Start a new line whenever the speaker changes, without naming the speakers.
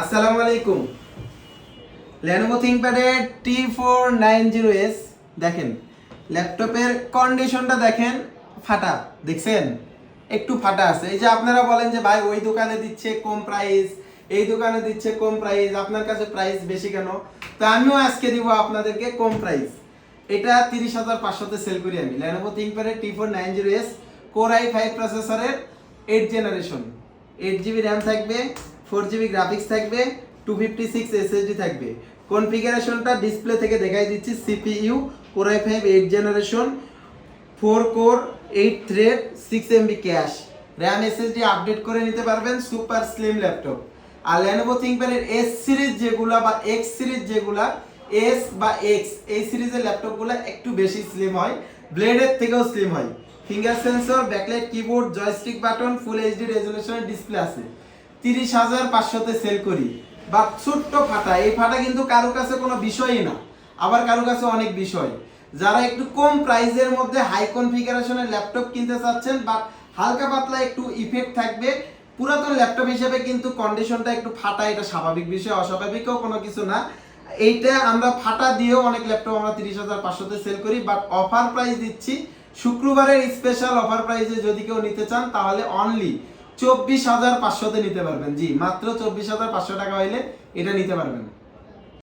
আসসালামু আলাইকুম। Lenovo ThinkPad T490S দেখেন, ল্যাপটপের কন্ডিশনটা দেখেন, ফাটা দেখছেন, একটু ফাটা আছে। এই যে আপনারা বলেন যে ভাই ওই দোকানে দিচ্ছে কম প্রাইস, এই দোকানে দিচ্ছে কম প্রাইস, আপনার কাছে প্রাইস বেশি কেন? তো আমিও আজকে দিব আপনাদেরকে কম প্রাইস। এটা 30,500 সেল করি আমি। Lenovo ThinkPad T490S Core i5 প্রসেসরের 8 জেনারেশন, 8GB র্যাম থাকবে, 4GB গ্রাফিক্স থাকবে, 256 SSD থাকবে। কনফিগারেশনটা ডিসপ্লে থেকে দেখাই দিচ্ছি। CPU Core i5 8 generation, 4 core, 8 thread, 6 MB cache, RAM SSD update করে নিতে পারবেন। Super slim laptop. আর Lenovo ThinkPad এর S সিরিজ যেগুলা বা X সিরিজ যেগুলা, S বা X এই সিরিজের ল্যাপটপগুলো একটু বেশি স্লিম হয়, ব্লেডের থেকেও স্লিম হয়। Finger sensor, backlight keyboard, joystick button, full HD রেজোলিউশনের ডিসপ্লে আছে। 30,500 তে সেল করি। বা ছোট্ট ফাটা, এই ফাটা কিন্তু কারো কাছে কোনো বিষয়ই না, আবার কারো কাছে অনেক বিষয়। যারা একটু কম প্রাইসের মধ্যে হাই কনফিগারেশনের ল্যাপটপ কিনতে চাচ্ছেন, বাট হালকা পাতলা একটু ইফেক্ট থাকবে, পুরাতন ল্যাপটপ হিসেবে কিন্তু কন্ডিশনটা একটু ফাটা, এটা স্বাভাবিক বিষয়, অস্বাভাবিকও কোনো কিছু না। এইটা আমরা ফাটা দিয়েও অনেক ল্যাপটপ আমরা 30,500 তে সেল করি, বাট অফার প্রাইস দিচ্ছি। শুক্রবারের স্পেশাল অফার প্রাইসে যদি কেউ নিতে চান তাহলে অনলি 24,500 তে নিতে পারবেন। জি, মাত্র 24,500 টাকা হইলে এটা নিতে পারবেন।